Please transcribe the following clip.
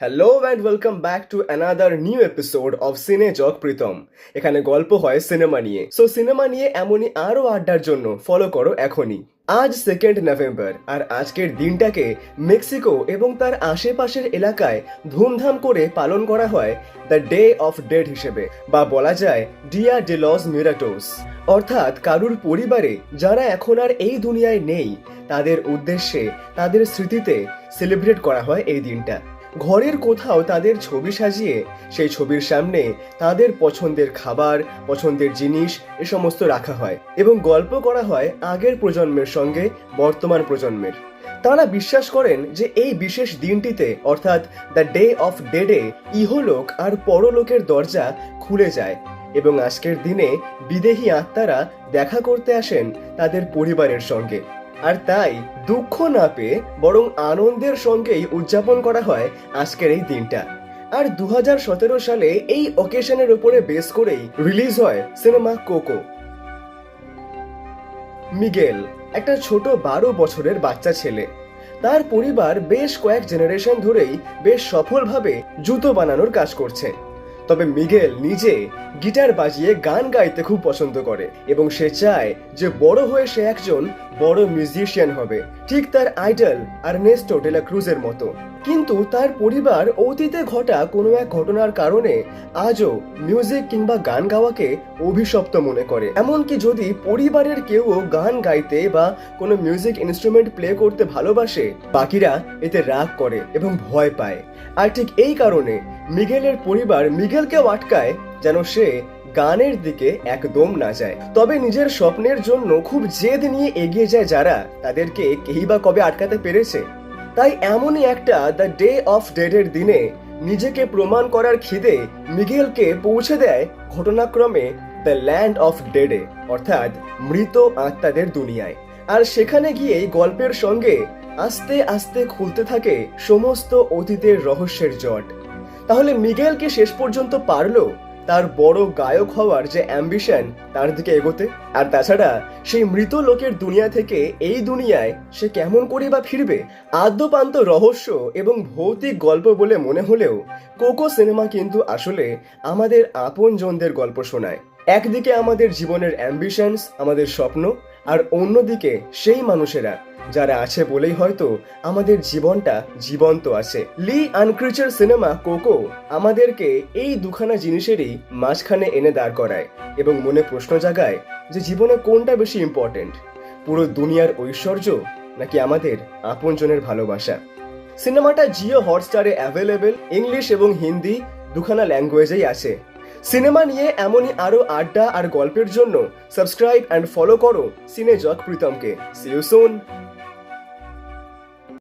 Hello and welcome back to another new episode of cine jock Pritam. এখানে গল্প হয় cinema নিয়ে। সো সিনেমা নিয়ে এমনই আরও আড্ডার জন্য ফলো করো এখনই। আজ 2 নভেম্বর আর আজকের দিনটাকে মেক্সিকো এবং তার আশেপাশের এলাকায় ধুমধাম করে পালন করা হয় দ্য ডে অফ ডেড হিসেবে, বা বলা যায় ডিয়া ডে লস মিরাটোস। অর্থাৎ কারুর পরিবারে যারা এখন আর এই দুনিয়ায় নেই তাদের উদ্দেশ্যে, তাদের স্মৃতিতে সেলিব্রেট করা হয় এই দিনটা। ঘরের কোথাও তাদের ছবি সাজিয়ে সেই ছবির সামনে তাদের পছন্দের খাবার, পছন্দের জিনিস এ সমস্ত রাখা হয় এবং গল্প করা হয় আগের প্রজন্মের সঙ্গে বর্তমান প্রজন্মের। তারা বিশ্বাস করেন যে এই বিশেষ দিনটিতে অর্থাৎ দ্য ডে অফ ডেডে ইহলোক আর পরলোকের দরজা খুলে যায় এবং আজকের দিনে বিদেহী আত্মারা দেখা করতে আসেন তাদের পরিবারের সঙ্গে। আর তাই দুঃখ না পেয়ে বরং আনন্দের সঙ্গেই উদযাপন করা হয় আজকের এই দিনটা। আর 2017 সালে এই অকেশনের উপরে বেস করেই রিলিজ হয় সিনেমা কোকো। মিগেল একটা ছোট 12 বছরের বাচ্চা ছেলে। তার পরিবার বেশ কয়েক জেনারেশন ধরেই বেশ সফলভাবে জুতো বানানোর কাজ করছে। তবে মিগেল নিজে গিটার বাজিয়ে গান গাইতে খুব পছন্দ করে এবং সে চায় যে বড় হয়ে সে একজন বড় মিউজিশিয়ান হবে, ঠিক তার আইডল আর্নেস্টো ডে লা ক্রুজের মতো। কিন্তু তার পরিবার অতীতে ঘটা কোনো এক ঘটনার কারণে আজও মিউজিক কিংবা গান গাওয়াকে অভিশপ্ত মনে করে। এমনকি যদি পরিবারের কেউ গান গাইতে বা কোনো মিউজিক ইনস্ট্রুমেন্ট প্লে করতে ভালোবাসে, বাকিরা এতে রাগ করে এবং ভয় পায়। আর ঠিক এই কারণে মিগেলের পরিবার মিগেলকেও আটকায় যেন সে গানের দিকে একদম না যায়। তবে নিজের স্বপ্নের জন্য খুব জেদ নিয়ে এগিয়ে যায় যারা, তাদেরকে কেই বা কবে আটকাতে পেরেছে? তাই এমনই একটা দ্য ডে অফ ডেডের দিনে নিজেকে প্রমাণ করার খিদে মিগেলকে পৌঁছে দেয় ঘটনাক্রমে দ্য ল্যান্ড অফ ডেডে, অর্থাৎ মৃত আত্মাদের দুনিয়ায়। আর সেখানে গিয়েই গল্পের সঙ্গে আস্তে আস্তে খুলতে থাকে সমস্ত অতীতের রহস্যের জট। তাহলে মিগেল কি শেষ পর্যন্ত পারলো তার বড় গায়ক হওয়ার যে অ্যাম্বিশন তার দিকে এগোতে? আর তাছাড়া সেই মৃত লোকের দুনিয়া থেকে এই দুনিয়ায় সে কেমন করে বা ফিরবে? আদ্যপান্ত রহস্য এবং ভৌতিক গল্প বলে মনে হলেও কোকো সিনেমা কিন্তু আসলে আমাদের আপনজনদের গল্প শোনায়। একদিকে আমাদের জীবনের অ্যাম্বিশনস, আমাদের স্বপ্ন, আর অন্যদিকে সেই মানুষেরা যারা আছে বলেই হয়তো আমাদের জীবনটা জীবন্ত আছে। লি আনক্রিচার সিনেমা কোকো আমাদেরকে এই দুখানা জিনিসেরই মাঝখানে এনে দাঁড় করায় এবং মনে প্রশ্ন জাগায় যে জীবনে কোনটা বেশি ইম্পর্টেন্ট, পুরো দুনিয়ার ঐশ্বর্য নাকি আমাদের আপনজনের ভালোবাসা? সিনেমাটা জিও হটস্টারে অ্যাভেলেবেল, ইংলিশ এবং হিন্দি দুখানা ল্যাঙ্গুয়েজেই আছে। সিনেমা নিয়ে এমনই আরো আড্ডা আর গল্পের জন্য সাবস্ক্রাইব অ্যান্ড ফলো করো সিনে জক প্রীতমকে। C you soon.